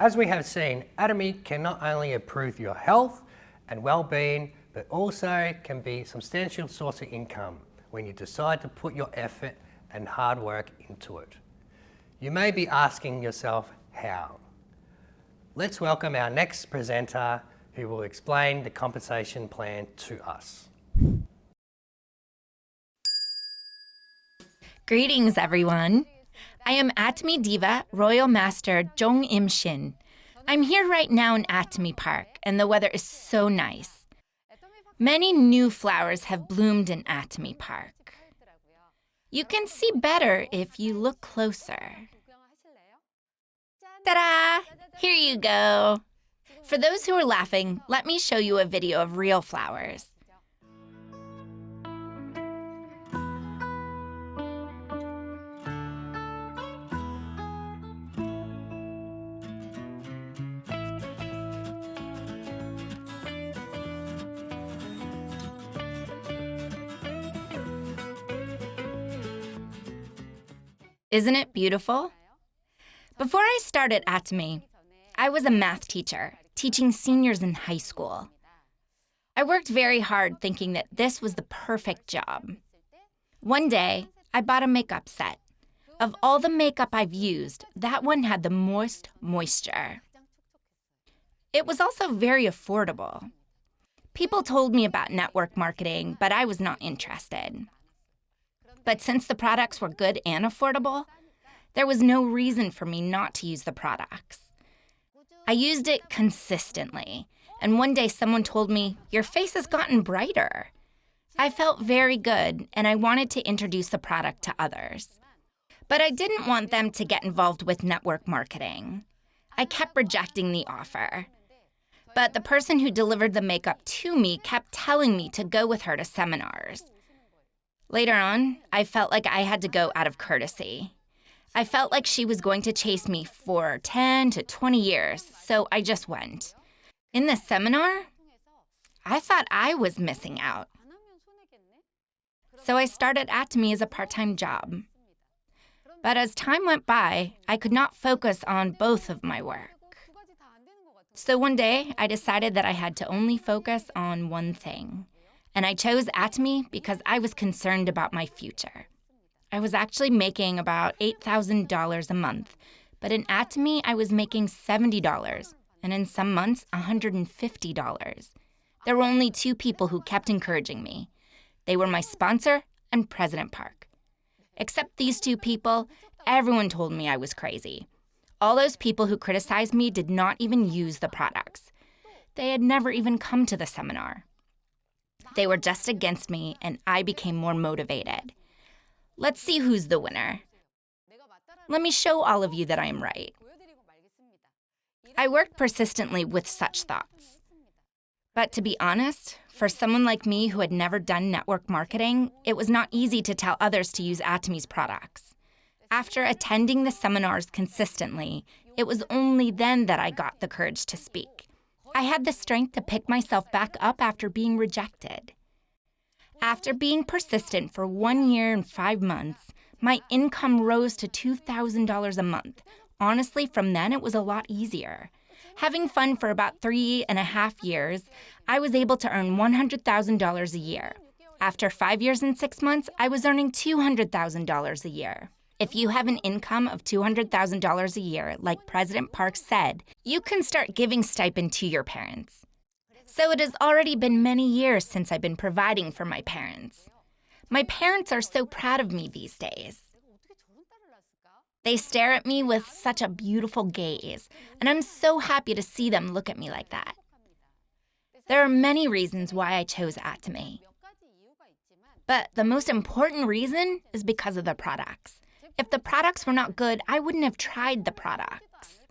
As we have seen, Atomy can not only improve your health and well-being, but also can be a substantial source of income when you decide to put your effort and hard work into it. You may be asking yourself, how? Let's welcome our next presenter who will explain the compensation plan to us. Greetings, everyone. I am Atomy Diva Royal Master Jeoung Shin. I'm here right now in Atomy Park, and the weather is so nice. Many new flowers have bloomed in Atomy Park. You can see better if you look closer. Ta-da! Here you go. For those who are laughing, let me show you a video of real flowers. Isn't it beautiful? Before I started Atomy, I was a math teacher, teaching seniors in high school. I worked very hard thinking that this was the perfect job. One day, I bought a makeup set. Of all the makeup I've used, that one had the most moisture. It was also very affordable. People told me about network marketing, but I was not interested. But since the products were good and affordable, there was no reason for me not to use the products. I used it consistently, and one day someone told me, "Your face has gotten brighter." I felt very good, and I wanted to introduce the product to others. But I didn't want them to get involved with network marketing. I kept rejecting the offer. But the person who delivered the makeup to me kept telling me to go with her to seminars. Later on, I felt like I had to go out of courtesy. I felt like she was going to chase me for 10 to 20 years, so I just went. In the seminar, I thought I was missing out. So I started Atomy as a part-time job. But as time went by, I could not focus on both of my work. So one day, I decided that I had to only focus on one thing. And I chose Atomy because I was concerned about my future. I was actually making about $8,000 a month, but in Atomy, I was making $70, and in some months, $150. There were only two people who kept encouraging me. They were my sponsor and President Park. Except these two people, everyone told me I was crazy. All those people who criticized me did not even use the products. They had never even come to the seminar. They were just against me, and I became more motivated. Let's see who's the winner. Let me show all of you that I am right. I worked persistently with such thoughts. But to be honest, for someone like me who had never done network marketing, it was not easy to tell others to use Atomy's products. After attending the seminars consistently, it was only then that I got the courage to speak. I had the strength to pick myself back up after being rejected. After being persistent for 1 year and 5 months, my income rose to $2,000 a month. Honestly, from then it was a lot easier. Having fun for about 3.5 years, I was able to earn $100,000 a year. After 5 years and 6 months, I was earning $200,000 a year. If you have an income of $200,000 a year, like President Park said, you can start giving stipend to your parents. So it has already been many years since I've been providing for my parents. My parents are so proud of me these days. They stare at me with such a beautiful gaze, and I'm so happy to see them look at me like that. There are many reasons why I chose Atomy. But the most important reason is because of the products. If the products were not good, I wouldn't have tried the products.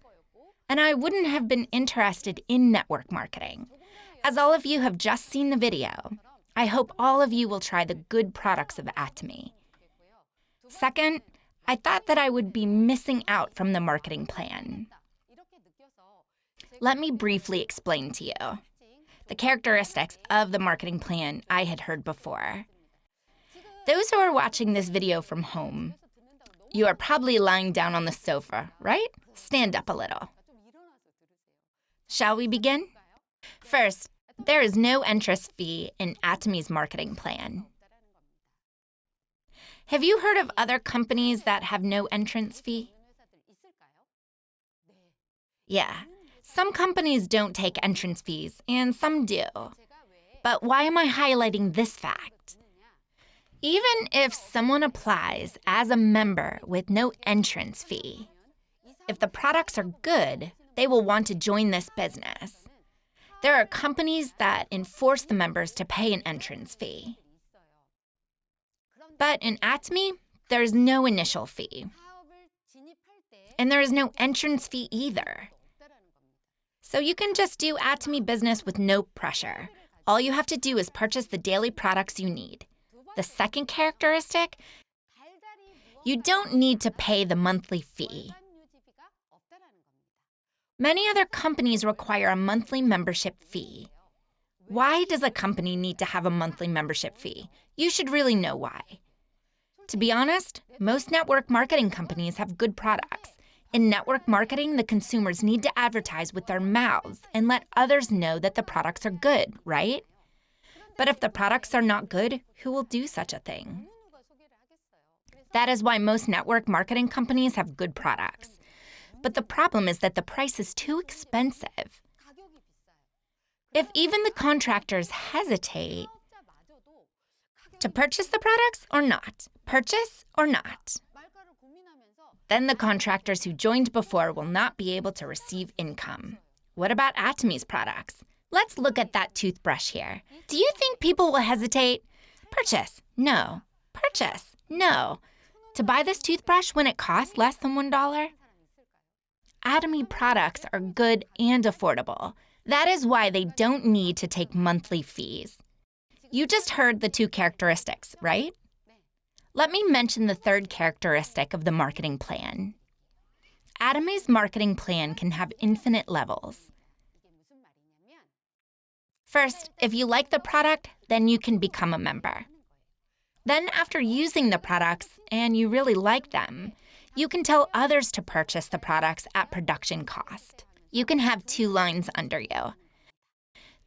And I wouldn't have been interested in network marketing. As all of you have just seen the video, I hope all of you will try the good products of Atomy. Second, I thought that I would be missing out from the marketing plan. Let me briefly explain to you the characteristics of the marketing plan I had heard before. Those who are watching this video from home, you are probably lying down on the sofa, right? Stand up a little. Shall we begin? First, there is no entrance fee in Atomi's marketing plan. Have you heard of other companies that have no entrance fee? Yeah, some companies don't take entrance fees, and some do. But why am I highlighting this fact? Even if someone applies as a member with no entrance fee, if the products are good, they will want to join this business. There are companies that enforce the members to pay an entrance fee. But in Atomy, there's no initial fee. And there is no entrance fee either. So you can just do Atomy business with no pressure. All you have to do is purchase the daily products you need. The second characteristic, you don't need to pay the monthly fee. Many other companies require a monthly membership fee. Why does a company need to have a monthly membership fee? You should really know why. To be honest, most network marketing companies have good products. In network marketing, the consumers need to advertise with their mouths and let others know that the products are good, right? But if the products are not good, who will do such a thing? That is why most network marketing companies have good products. But the problem is that the price is too expensive. If even the contractors hesitate to purchase the products or not, purchase or not, then the contractors who joined before will not be able to receive income. What about Atomy's products? Let's look at that toothbrush here. Do you think people will hesitate? Purchase? No. Purchase? No. To buy this toothbrush when it costs less than $1? Atomy products are good and affordable. That is why they don't need to take monthly fees. You just heard the two characteristics, right? Let me mention the third characteristic of the marketing plan. Atomy's marketing plan can have infinite levels. First, if you like the product, then you can become a member. Then after using the products and you really like them, you can tell others to purchase the products at production cost. You can have two lines under you.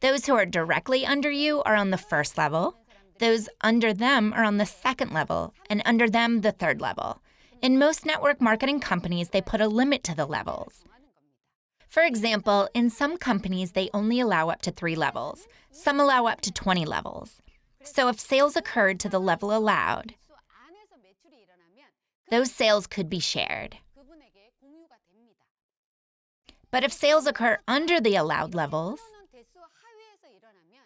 Those who are directly under you are on the first level. Those under them are on the second level, and under them, the third level. In most network marketing companies, they put a limit to the levels. For example, in some companies, they only allow up to 3 levels. Some allow up to 20 levels. So if sales occurred to the level allowed, those sales could be shared. But if sales occur under the allowed levels,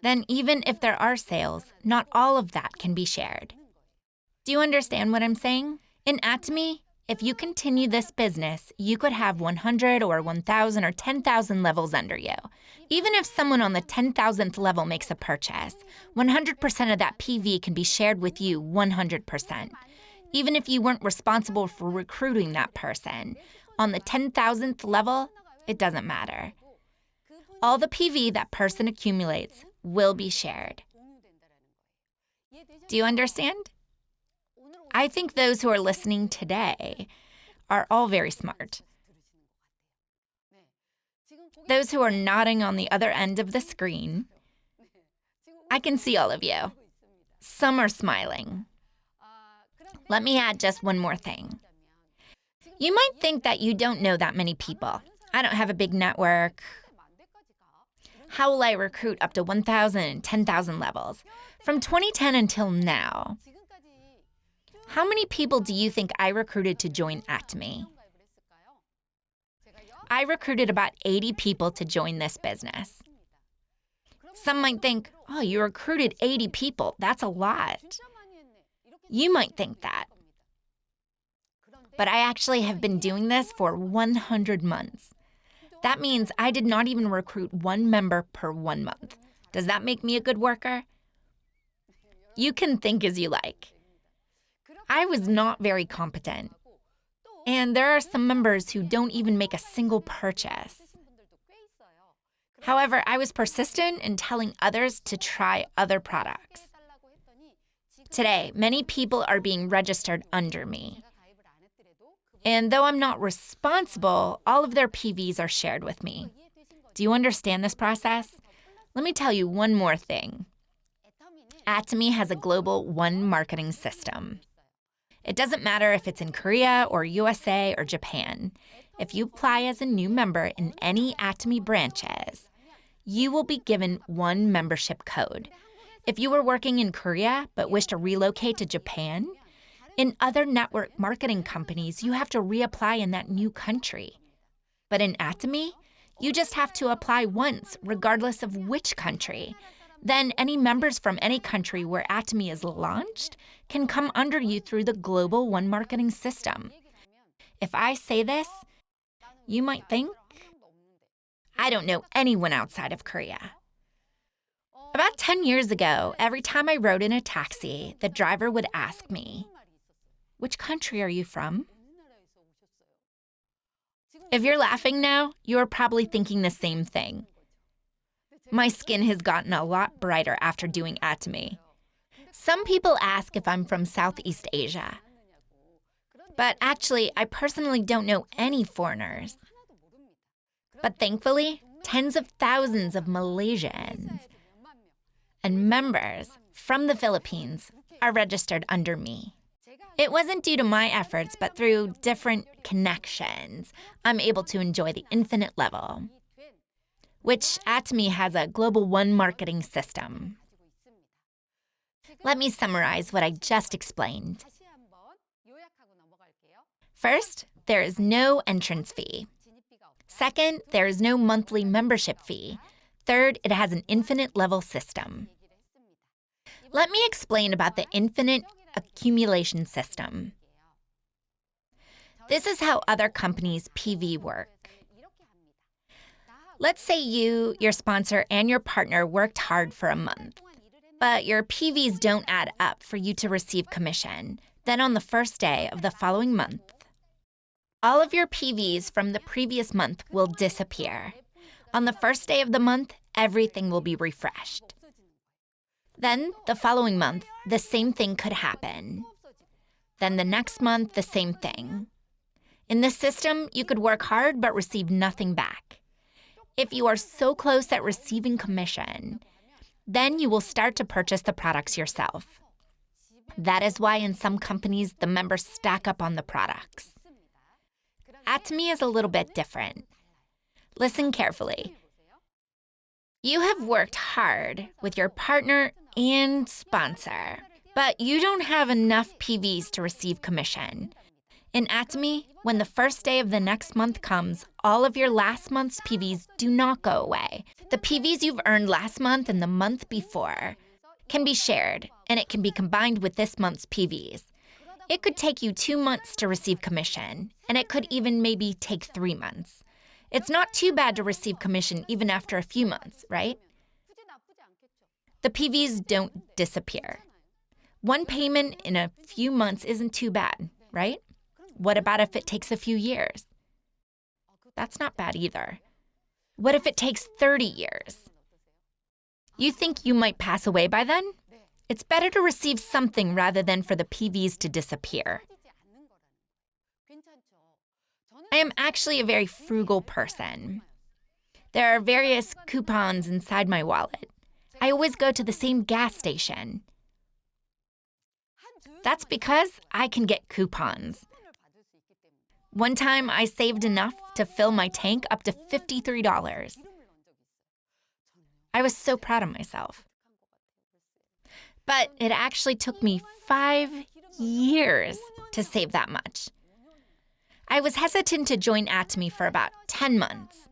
then even if there are sales, not all of that can be shared. Do you understand what I'm saying? In Atomy, if you continue this business, you could have 100 or 1,000 or 10,000 levels under you. Even if someone on the 10,000th level makes a purchase, 100% of that PV can be shared with you 100%. Even if you weren't responsible for recruiting that person, on the 10,000th level, it doesn't matter. All the PV that person accumulates will be shared. Do you understand? I think those who are listening today are all very smart. Those who are nodding on the other end of the screen, I can see all of you. Some are smiling. Let me add just one more thing. You might think that you don't know that many people. I don't have a big network. How will I recruit up to 1,000 and 10,000 levels? From 2010 until now, how many people do you think I recruited to join Atomy? I recruited about 80 people to join this business. Some might think, oh, you recruited 80 people. That's a lot. You might think that. But I actually have been doing this for 100 months. That means I did not even recruit one member per 1 month. Does that make me a good worker? You can think as you like. I was not very competent. And there are some members who don't even make a single purchase. However, I was persistent in telling others to try other products. Today, many people are being registered under me. And though I'm not responsible, all of their PVs are shared with me. Do you understand this process? Let me tell you one more thing. Atomy has a global one marketing system. It doesn't matter if it's in Korea or USA or Japan. If you apply as a new member in any Atomy branches, you will be given one membership code. If you were working in Korea but wish to relocate to Japan, in other network marketing companies, you have to reapply in that new country. But in Atomy, you just have to apply once, regardless of which country. Then any members from any country where Atomy is launched can come under you through the global one marketing system. If I say this, you might think, I don't know anyone outside of Korea. About 10 years ago, every time I rode in a taxi, the driver would ask me, "Which country are you from?" If you're laughing now, you're probably thinking the same thing. My skin has gotten a lot brighter after doing Atomy. Some people ask if I'm from Southeast Asia. But actually, I personally don't know any foreigners. But thankfully, tens of thousands of Malaysians and members from the Philippines are registered under me. It wasn't due to my efforts, but through different connections, I'm able to enjoy the infinite level, which Atomy has a global one marketing system. Let me summarize what I just explained. First, there is no entrance fee. Second, there is no monthly membership fee. Third, it has an infinite level system. Let me explain about the infinite accumulation system. This is how other companies' PV work. Let's say you, your sponsor, and your partner worked hard for a month, but your PVs don't add up for you to receive commission. Then on the first day of the following month, all of your PVs from the previous month will disappear. On the first day of the month, everything will be refreshed. Then, the following month, the same thing could happen. Then the next month, the same thing. In this system, you could work hard but receive nothing back. If you are so close at receiving commission, then you will start to purchase the products yourself. That is why in some companies, the members stack up on the products. Atomy is a little bit different. Listen carefully. You have worked hard with your partner and sponsor, but you don't have enough PVs to receive commission. In Atomy, when the first day of the next month comes, all of your last month's PVs do not go away. The PVs you've earned last month and the month before can be shared, and it can be combined with this month's PVs. It could take you 2 months to receive commission, and it could even maybe take 3 months. It's not too bad to receive commission even after a few months, right? The PVs don't disappear. One payment in a few months isn't too bad, right? What about if it takes a few years? That's not bad either. What if it takes 30 years? You think you might pass away by then? It's better to receive something rather than for the PVs to disappear. I am actually a very frugal person. There are various coupons inside my wallet. I always go to the same gas station. That's because I can get coupons. One time I saved enough to fill my tank up to $53. I was so proud of myself. But it actually took me 5 years to save that much. I was hesitant to join Atomy for about 10 months.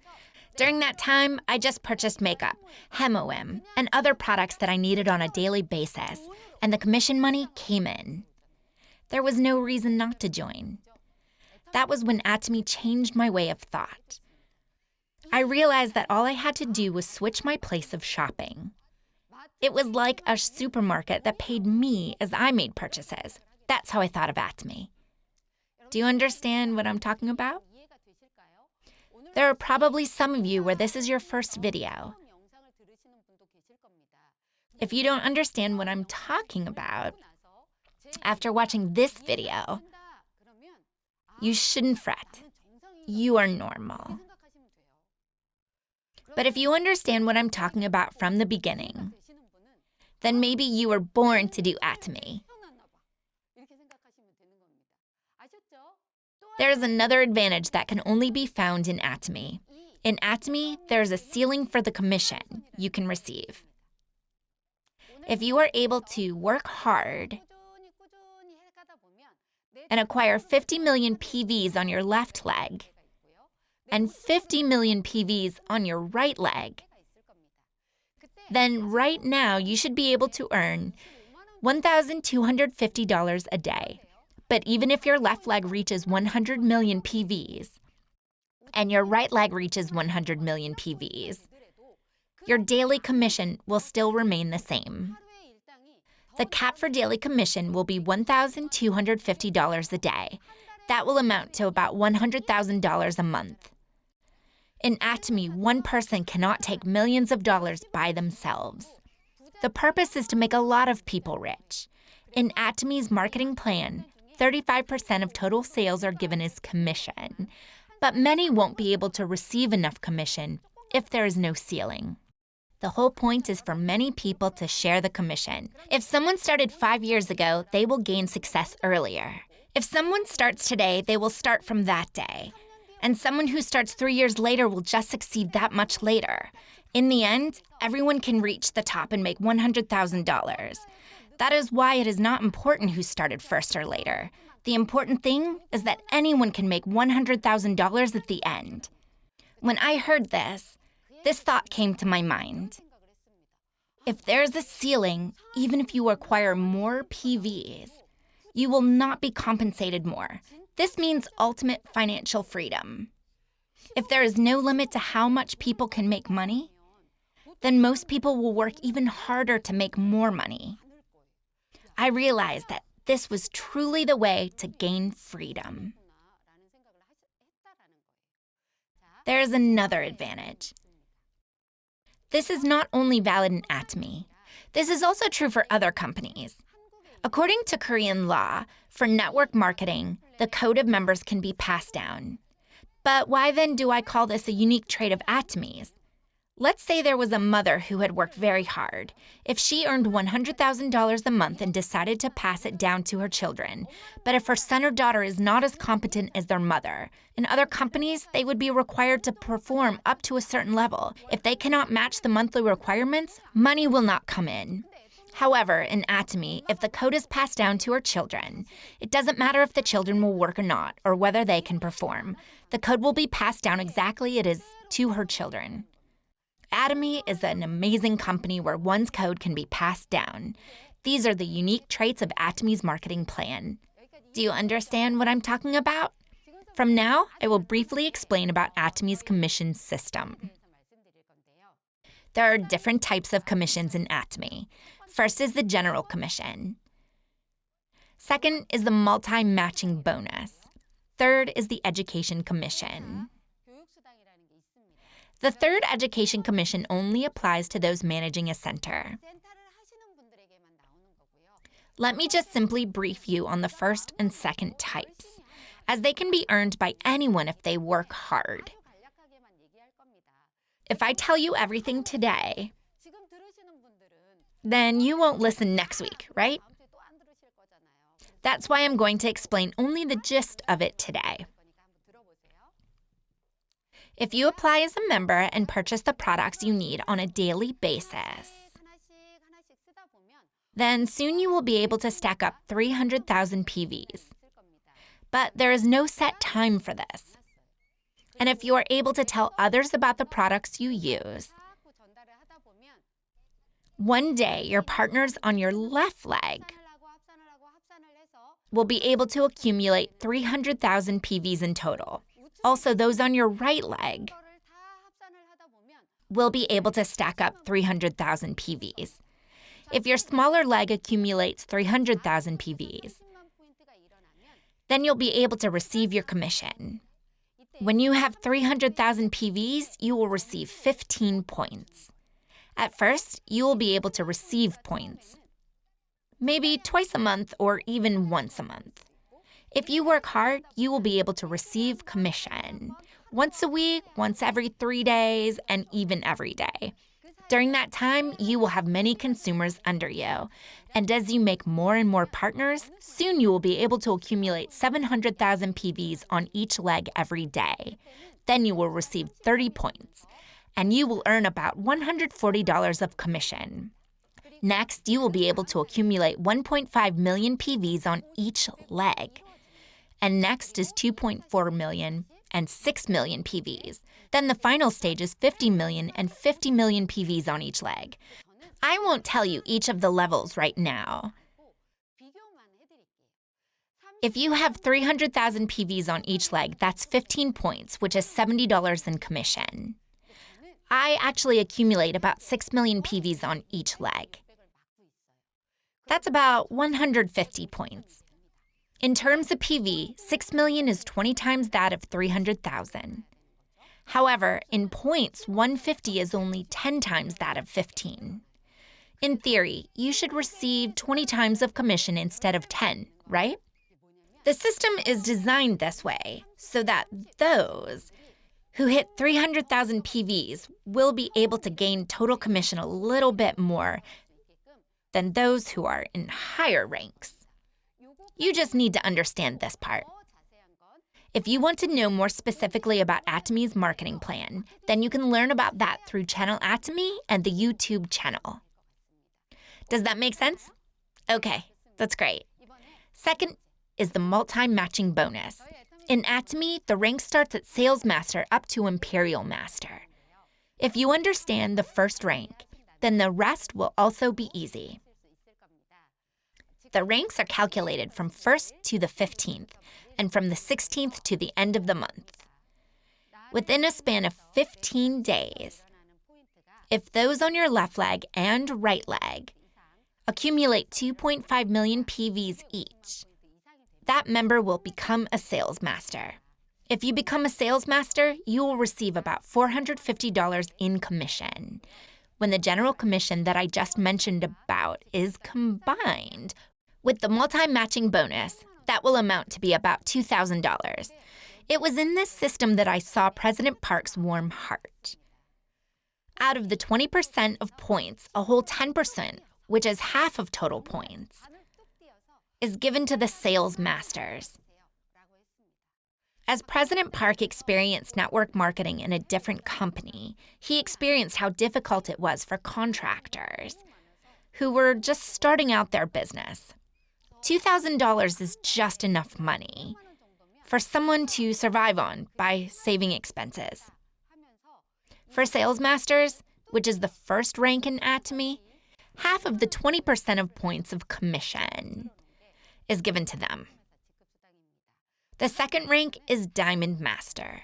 During that time, I just purchased makeup, Hem-O-M, and other products that I needed on a daily basis, and the commission money came in. There was no reason not to join. That was when Atomy changed my way of thought. I realized that all I had to do was switch my place of shopping. It was like a supermarket that paid me as I made purchases. That's how I thought of Atomy. Do you understand what I'm talking about? There are probably some of you where this is your first video. If you don't understand what I'm talking about, after watching this video, you shouldn't fret. You are normal. But if you understand what I'm talking about from the beginning, then maybe you were born to do Atomy. There's another advantage that can only be found in Atomy. In Atomy, there's a ceiling for the commission you can receive. If you are able to work hard and acquire 50 million PVs on your left leg and 50 million PVs on your right leg, then right now you should be able to earn $1,250 a day. But even if your left leg reaches 100 million PVs and your right leg reaches 100 million PVs, your daily commission will still remain the same. The cap for daily commission will be $1,250 a day. That will amount to about $100,000 a month. In Atomy, one person cannot take millions of dollars by themselves. The purpose is to make a lot of people rich. In Atomy's marketing plan, 35% of total sales are given as commission, but many won't be able to receive enough commission if there is no ceiling. The whole point is for many people to share the commission. If someone started 5 years ago, they will gain success earlier. If someone starts today, they will start from that day. And someone who starts 3 years later will just succeed that much later. In the end, everyone can reach the top and make $100,000. That is why it is not important who started first or later. The important thing is that anyone can make $100,000 at the end. When I heard this thought came to my mind. If there's a ceiling, even if you acquire more PVs, you will not be compensated more. This means ultimate financial freedom. If there is no limit to how much people can make money, then most people will work even harder to make more money. I realized that this was truly the way to gain freedom. There is another advantage. This is not only valid in Atomy. This is also true for other companies. According to Korean law, for network marketing, the code of members can be passed down. But why then do I call this a unique trait of Atomy's? Let's say there was a mother who had worked very hard. If she earned $100,000 a month and decided to pass it down to her children, but if her son or daughter is not as competent as their mother, in other companies, they would be required to perform up to a certain level. If they cannot match the monthly requirements, money will not come in. However, in Atomy, if the code is passed down to her children, it doesn't matter if the children will work or not, or whether they can perform. The code will be passed down exactly as it is to her children. Atomy is an amazing company where one's code can be passed down. These are the unique traits of Atomy's marketing plan. Do you understand what I'm talking about? From now, I will briefly explain about Atomy's commission system. There are different types of commissions in Atomy. First is the general commission. Second is the multi-matching bonus. Third is the education commission. The third education commission only applies to those managing a center. Let me just simply brief you on the first and second types, as they can be earned by anyone if they work hard. If I tell you everything today, then you won't listen next week, right? That's why I'm going to explain only the gist of it today. If you apply as a member and purchase the products you need on a daily basis, then soon you will be able to stack up 300,000 PVs. But there is no set time for this. And if you are able to tell others about the products you use, one day your partners on your left leg will be able to accumulate 300,000 PVs in total. Also, those on your right leg will be able to stack up 300,000 PVs. If your smaller leg accumulates 300,000 PVs, then you'll be able to receive your commission. When you have 300,000 PVs, you will receive 15 points. At first, you will be able to receive points, maybe twice a month or even once a month. If you work hard, you will be able to receive commission, once a week, once every 3 days, and even every day. During that time, you will have many consumers under you. And as you make more and more partners, soon you will be able to accumulate 700,000 PVs on each leg every day. Then you will receive 30 points, and you will earn about $140 of commission. Next, you will be able to accumulate 1.5 million PVs on each leg. And next is 2.4 million and 6 million PVs. Then the final stage is 50 million and 50 million PVs on each leg. I won't tell you each of the levels right now. If you have 300,000 PVs on each leg, that's 15 points, which is $70 in commission. I actually accumulate about 6 million PVs on each leg. That's about 150 points. In terms of PV, 6 million is 20 times that of 300,000. However, in points, 150 is only 10 times that of 15. In theory, you should receive 20 times of commission instead of 10, right? The system is designed this way so that those who hit 300,000 PVs will be able to gain total commission a little bit more than those who are in higher ranks. You just need to understand this part. If you want to know more specifically about Atomy's marketing plan, then you can learn about that through Channel Atomy and the YouTube channel. Does that make sense? Okay, that's great. Second is the multi-matching bonus. In Atomy, the rank starts at Sales Master up to Imperial Master. If you understand the first rank, then the rest will also be easy. The ranks are calculated from 1st to the 15th, and from the 16th to the end of the month. Within a span of 15 days, if those on your left leg and right leg accumulate 2.5 million PVs each, that member will become a sales master. If you become a sales master, you will receive about $450 in commission. When the general commission that I just mentioned about is combined with the multi-matching bonus, that will amount to be about $2,000. It was in this system that I saw President Park's warm heart. Out of the 20% of points, a whole 10%, which is half of total points, is given to the sales masters. As President Park experienced network marketing in a different company, he experienced how difficult it was for contractors who were just starting out their business. $2,000 is just enough money for someone to survive on by saving expenses. For sales masters, which is the first rank in Atomy, half of the 20% of points of commission is given to them. The second rank is Diamond Master.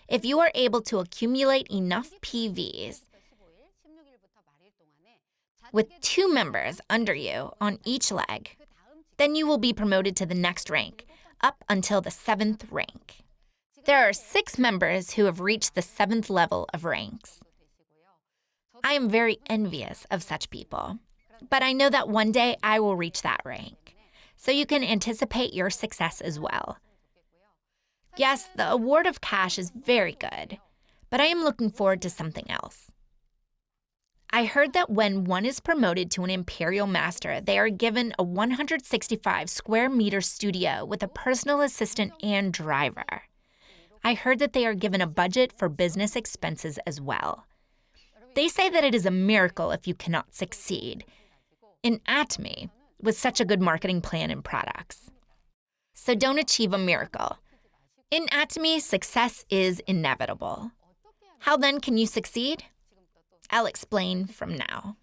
If you are able to accumulate enough PVs with 2 members under you on each leg, then you will be promoted to the next rank, up until the 7th rank. There are 6 members who have reached the 7th level of ranks. I am very envious of such people, but I know that one day I will reach that rank, so you can anticipate your success as well. Yes, the award of cash is very good, but I am looking forward to something else. I heard that when one is promoted to an Imperial Master, they are given a 165 square meter studio with a personal assistant and driver. I heard that they are given a budget for business expenses as well. They say that it is a miracle if you cannot succeed in Atomy with such a good marketing plan and products. So don't achieve a miracle. In Atomy, success is inevitable. How then can you succeed? I'll explain from now.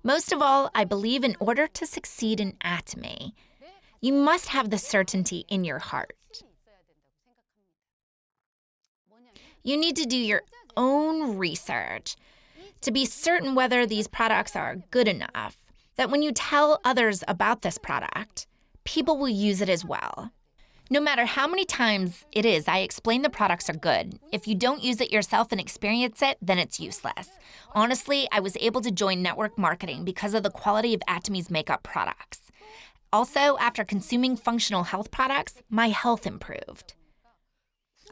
Most of all, I believe in order to succeed in Atomy, you must have the certainty in your heart. You need to do your own research to be certain whether these products are good enough, that when you tell others about this product, people will use it as well. No matter how many times it is I explain the products are good, if you don't use it yourself and experience it, then it's useless. Honestly, I was able to join network marketing because of the quality of Atomy's makeup products. Also, after consuming functional health products, my health improved.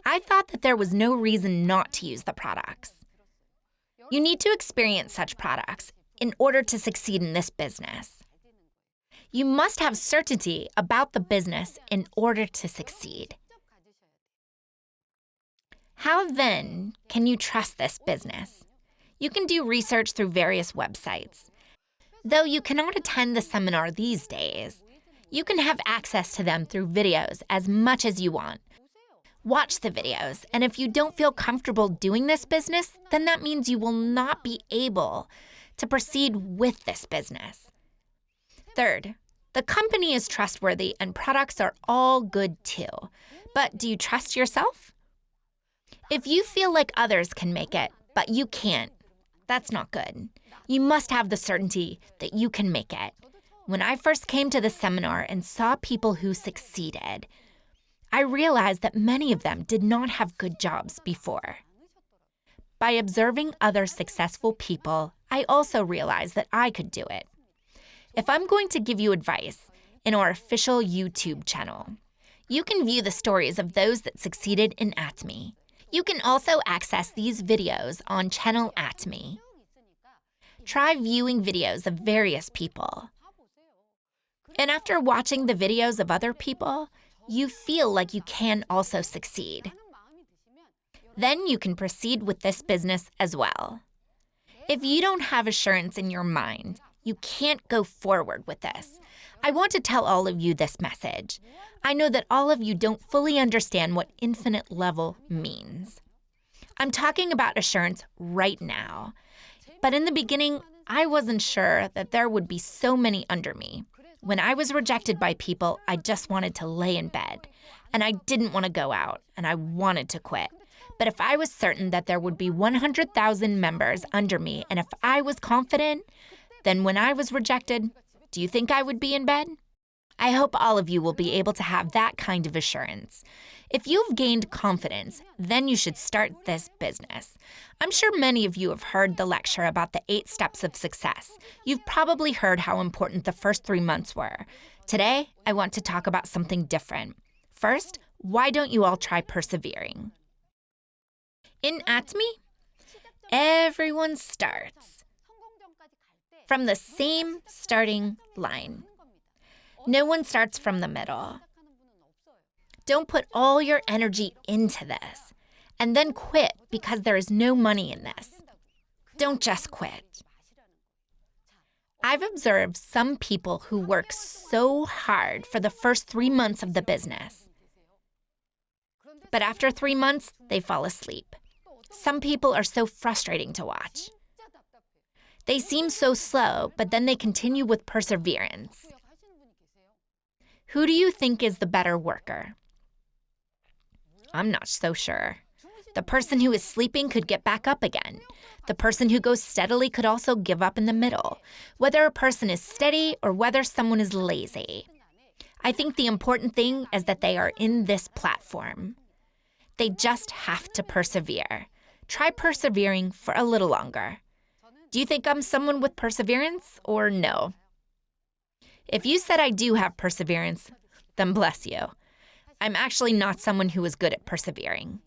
I thought that there was no reason not to use the products. You need to experience such products in order to succeed in this business. You must have certainty about the business in order to succeed. How then can you trust this business? You can do research through various websites. Though you cannot attend the seminar these days, you can have access to them through videos as much as you want. Watch the videos, and if you don't feel comfortable doing this business, then that means you will not be able to proceed with this business. Third, the company is trustworthy and products are all good too. But do you trust yourself? If you feel like others can make it, but you can't, that's not good. You must have the certainty that you can make it. When I first came to the seminar and saw people who succeeded, I realized that many of them did not have good jobs before. By observing other successful people, I also realized that I could do it. If I'm going to give you advice in our official YouTube channel, you can view the stories of those that succeeded in ATME. You can also access these videos on channel ATME. Try viewing videos of various people. And after watching the videos of other people, you feel like you can also succeed. Then you can proceed with this business as well. If you don't have assurance in your mind, you can't go forward with this. I want to tell all of you this message. I know that all of you don't fully understand what infinite level means. I'm talking about assurance right now. But in the beginning, I wasn't sure that there would be so many under me. When I was rejected by people, I just wanted to lay in bed. And I didn't want to go out, and I wanted to quit. But if I was certain that there would be 100,000 members under me, and if I was confident, then when I was rejected, do you think I would be in bed? I hope all of you will be able to have that kind of assurance. If you've gained confidence, then you should start this business. I'm sure many of you have heard the lecture about the 8 steps of success. You've probably heard how important the first 3 months were. Today, I want to talk about something different. First, why don't you all try persevering? In ATME, everyone starts from the same starting line. No one starts from the middle. Don't put all your energy into this and then quit because there is no money in this. Don't just quit. I've observed some people who work so hard for the first 3 months of the business. But after 3 months, they fall asleep. Some people are so frustrating to watch. They seem so slow, but then they continue with perseverance. Who do you think is the better worker? I'm not so sure. The person who is sleeping could get back up again. The person who goes steadily could also give up in the middle, whether a person is steady or whether someone is lazy. I think the important thing is that they are in this platform. They just have to persevere. Try persevering for a little longer. Do you think I'm someone with perseverance or no? If you said I do have perseverance, then bless you. I'm actually not someone who is good at persevering.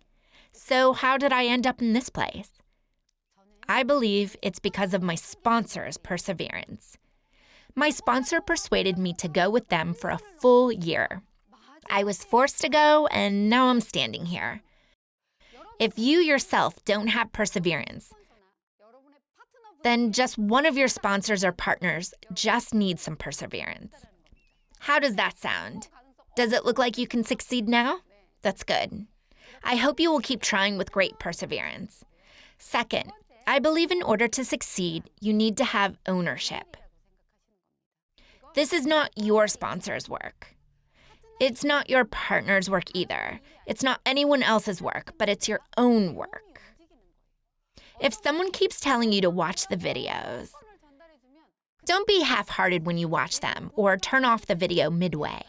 So how did I end up in this place? I believe it's because of my sponsor's perseverance. My sponsor persuaded me to go with them for a full year. I was forced to go, and now I'm standing here. If you yourself don't have perseverance, then just one of your sponsors or partners just needs some perseverance. How does that sound? Does it look like you can succeed now? That's good. I hope you will keep trying with great perseverance. Second, I believe in order to succeed, you need to have ownership. This is not your sponsor's work. It's not your partner's work either. It's not anyone else's work, but it's your own work. If someone keeps telling you to watch the videos, don't be half-hearted when you watch them or turn off the video midway.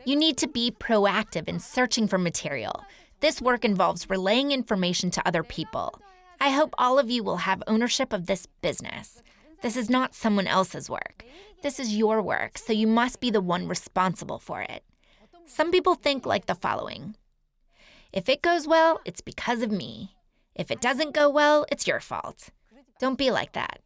You need to be proactive in searching for material. This work involves relaying information to other people. I hope all of you will have ownership of this business. This is not someone else's work. This is your work, so you must be the one responsible for it. Some people think like the following. If it goes well, it's because of me. If it doesn't go well, it's your fault. Don't be like that.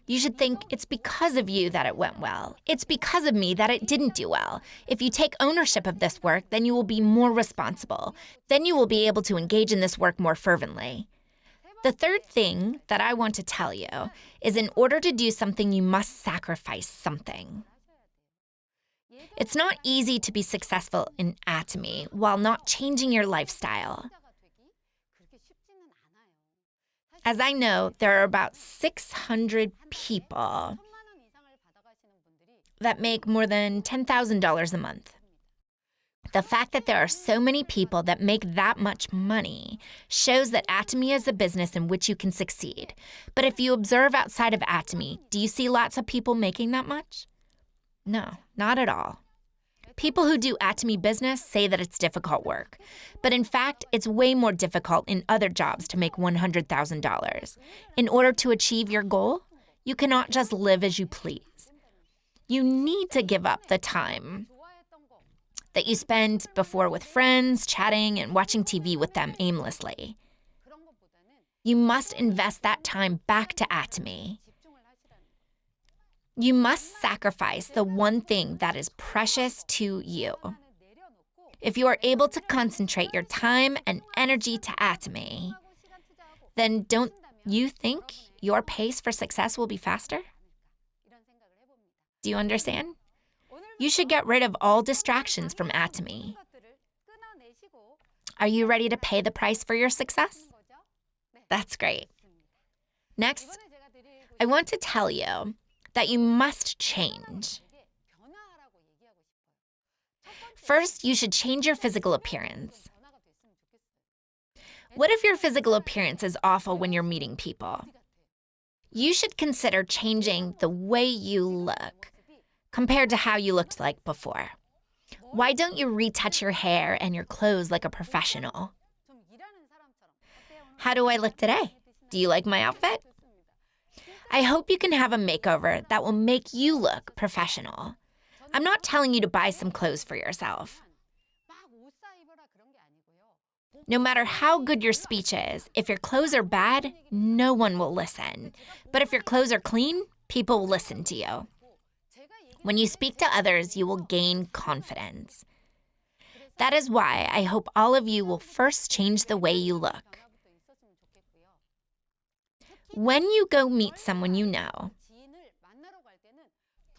You should think it's because of you that it went well. It's because of me that it didn't do well. If you take ownership of this work, then you will be more responsible. Then you will be able to engage in this work more fervently. The third thing that I want to tell you is in order to do something, you must sacrifice something. It's not easy to be successful in Atomy while not changing your lifestyle. As I know, there are about 600 people that make more than $10,000 a month. The fact that there are so many people that make that much money shows that Atomy is a business in which you can succeed. But if you observe outside of Atomy, do you see lots of people making that much? No, not at all. People who do Atomy business say that it's difficult work. But in fact, it's way more difficult in other jobs to make $100,000. In order to achieve your goal, you cannot just live as you please. You need to give up the time that you spend before with friends, chatting, and watching TV with them aimlessly. You must invest that time back to Atomy. You must sacrifice the one thing that is precious to you. If you are able to concentrate your time and energy to Atomy, then don't you think your pace for success will be faster? Do you understand? You should get rid of all distractions from Atomy. Are you ready to pay the price for your success? That's great. Next, I want to tell you that you must change. First, you should change your physical appearance. What if your physical appearance is awful when you're meeting people? You should consider changing the way you look compared to how you looked like before. Why don't you retouch your hair and your clothes like a professional? How do I look today? Do you like my outfit? I hope you can have a makeover that will make you look professional. I'm not telling you to buy some clothes for yourself. No matter how good your speech is, if your clothes are bad, no one will listen. But if your clothes are clean, people will listen to you. When you speak to others, you will gain confidence. That is why I hope all of you will first change the way you look. When you go meet someone you know,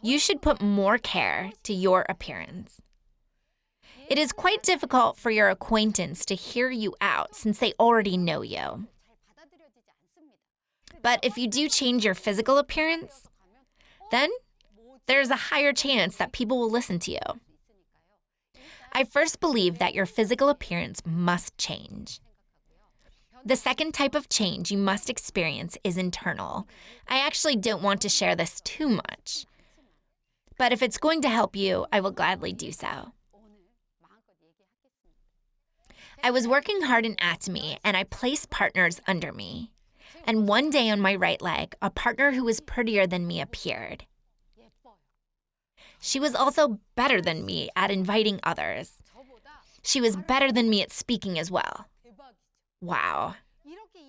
you should put more care to your appearance. It is quite difficult for your acquaintance to hear you out since they already know you. But if you do change your physical appearance, then there's a higher chance that people will listen to you. I first believe that your physical appearance must change. The second type of change you must experience is internal. I actually don't want to share this too much. But if it's going to help you, I will gladly do so. I was working hard in Atomy, and I placed partners under me. And one day on my right leg, a partner who was prettier than me appeared. She was also better than me at inviting others. She was better than me at speaking as well. Wow.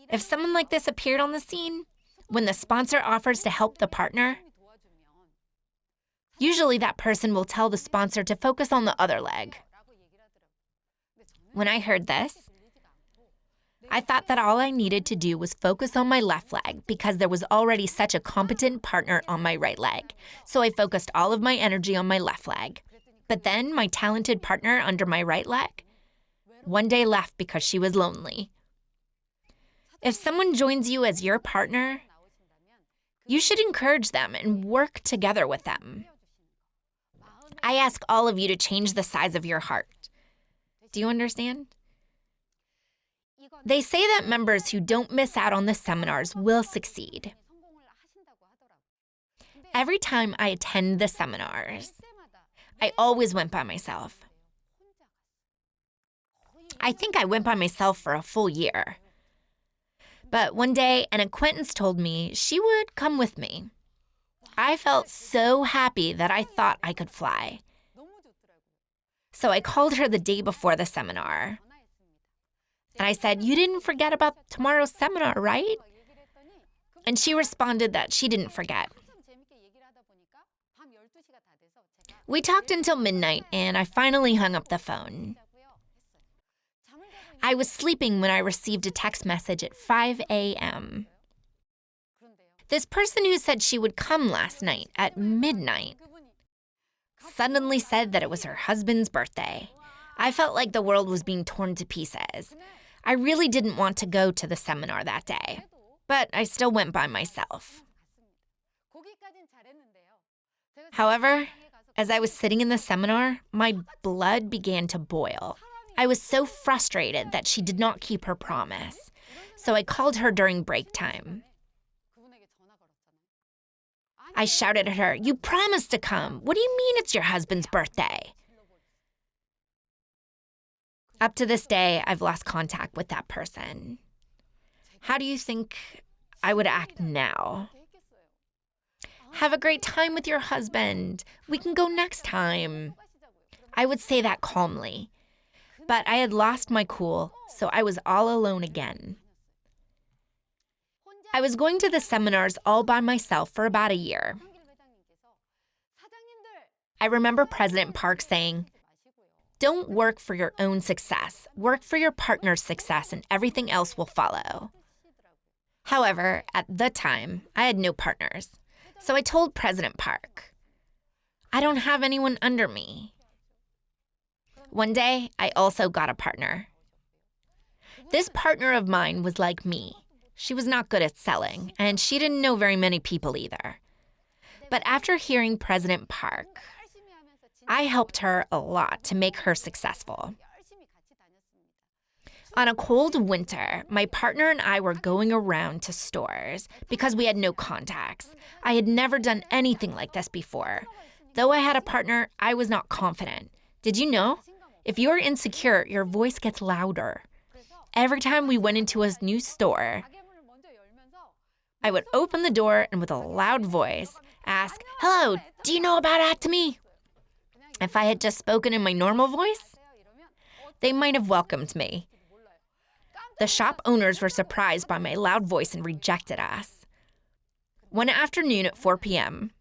If someone like this appeared on the scene, when the sponsor offers to help the partner, usually that person will tell the sponsor to focus on the other leg. When I heard this, I thought that all I needed to do was focus on my left leg because there was already such a competent partner on my right leg. So I focused all of my energy on my left leg. But then my talented partner under my right leg one day left because she was lonely. If someone joins you as your partner, you should encourage them and work together with them. I ask all of you to change the size of your heart. Do you understand? They say that members who don't miss out on the seminars will succeed. Every time I attend the seminars, I always went by myself. I think I went by myself for a full year. But one day, an acquaintance told me she would come with me. I felt so happy that I thought I could fly. So I called her the day before the seminar. And I said, "You didn't forget about tomorrow's seminar, right?" And she responded that she didn't forget. We talked until midnight, and I finally hung up the phone. I was sleeping when I received a text message at 5 a.m. This person who said she would come last night at midnight suddenly said that it was her husband's birthday. I felt like the world was being torn to pieces. I really didn't want to go to the seminar that day, but I still went by myself. However, as I was sitting in the seminar, my blood began to boil. I was so frustrated that she did not keep her promise, so I called her during break time. I shouted at her, "You promised to come. What do you mean it's your husband's birthday?" Up to this day, I've lost contact with that person. How do you think I would act now? "Have a great time with your husband. We can go next time." I would say that calmly. But I had lost my cool, so I was all alone again. I was going to the seminars all by myself for about a year. I remember President Park saying, "Don't work for your own success. Work for your partner's success and everything else will follow." However, at the time, I had no partners. So I told President Park, "I don't have anyone under me." One day, I also got a partner. This partner of mine was like me. She was not good at selling, and she didn't know very many people either. But after hearing President Park, I helped her a lot to make her successful. On a cold winter, my partner and I were going around to stores because we had no contacts. I had never done anything like this before. Though I had a partner, I was not confident. Did you know? If you're insecure, your voice gets louder. Every time we went into a new store, I would open the door and with a loud voice ask, "Hello, do you know about Atomy?" If I had just spoken in my normal voice, they might have welcomed me. The shop owners were surprised by my loud voice and rejected us. One afternoon at 4 p.m.,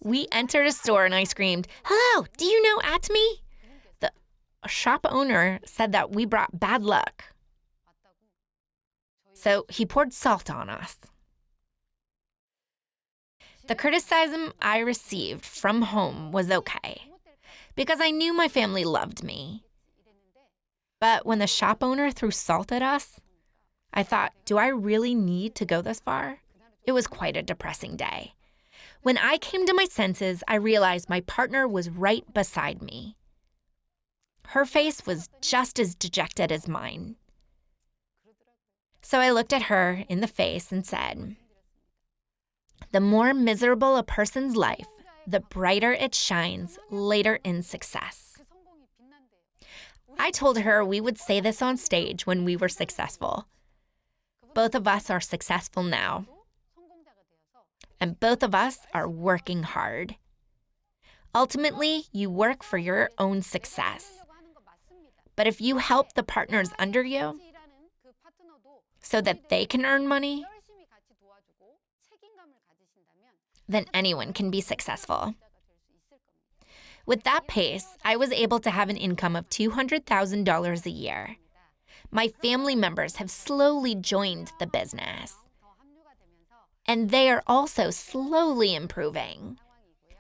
we entered a store and I screamed, "Hello, do you know Atomy?" The shop owner said that we brought bad luck. So he poured salt on us. The criticism I received from home was okay, because I knew my family loved me. But when the shop owner threw salt at us, I thought, do I really need to go this far? It was quite a depressing day. When I came to my senses, I realized my partner was right beside me. Her face was just as dejected as mine. So I looked at her in the face and said, "The more miserable a person's life, the brighter it shines later in success." I told her we would say this on stage when we were successful. Both of us are successful now. And both of us are working hard. Ultimately, you work for your own success. But if you help the partners under you so that they can earn money, then anyone can be successful. With that pace, I was able to have an income of $200,000 a year. My family members have slowly joined the business. And they are also slowly improving.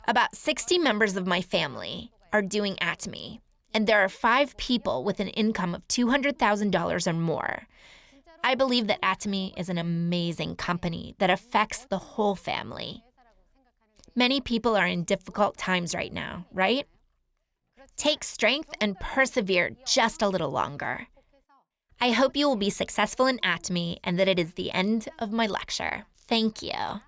About 60 members of my family are doing Atomy, and there are 5 people with an income of $200,000 or more. I believe that Atomy is an amazing company that affects the whole family. Many people are in difficult times right now, right? Take strength and persevere just a little longer. I hope you will be successful in Atomy and that it is the end of my lecture. Thank you.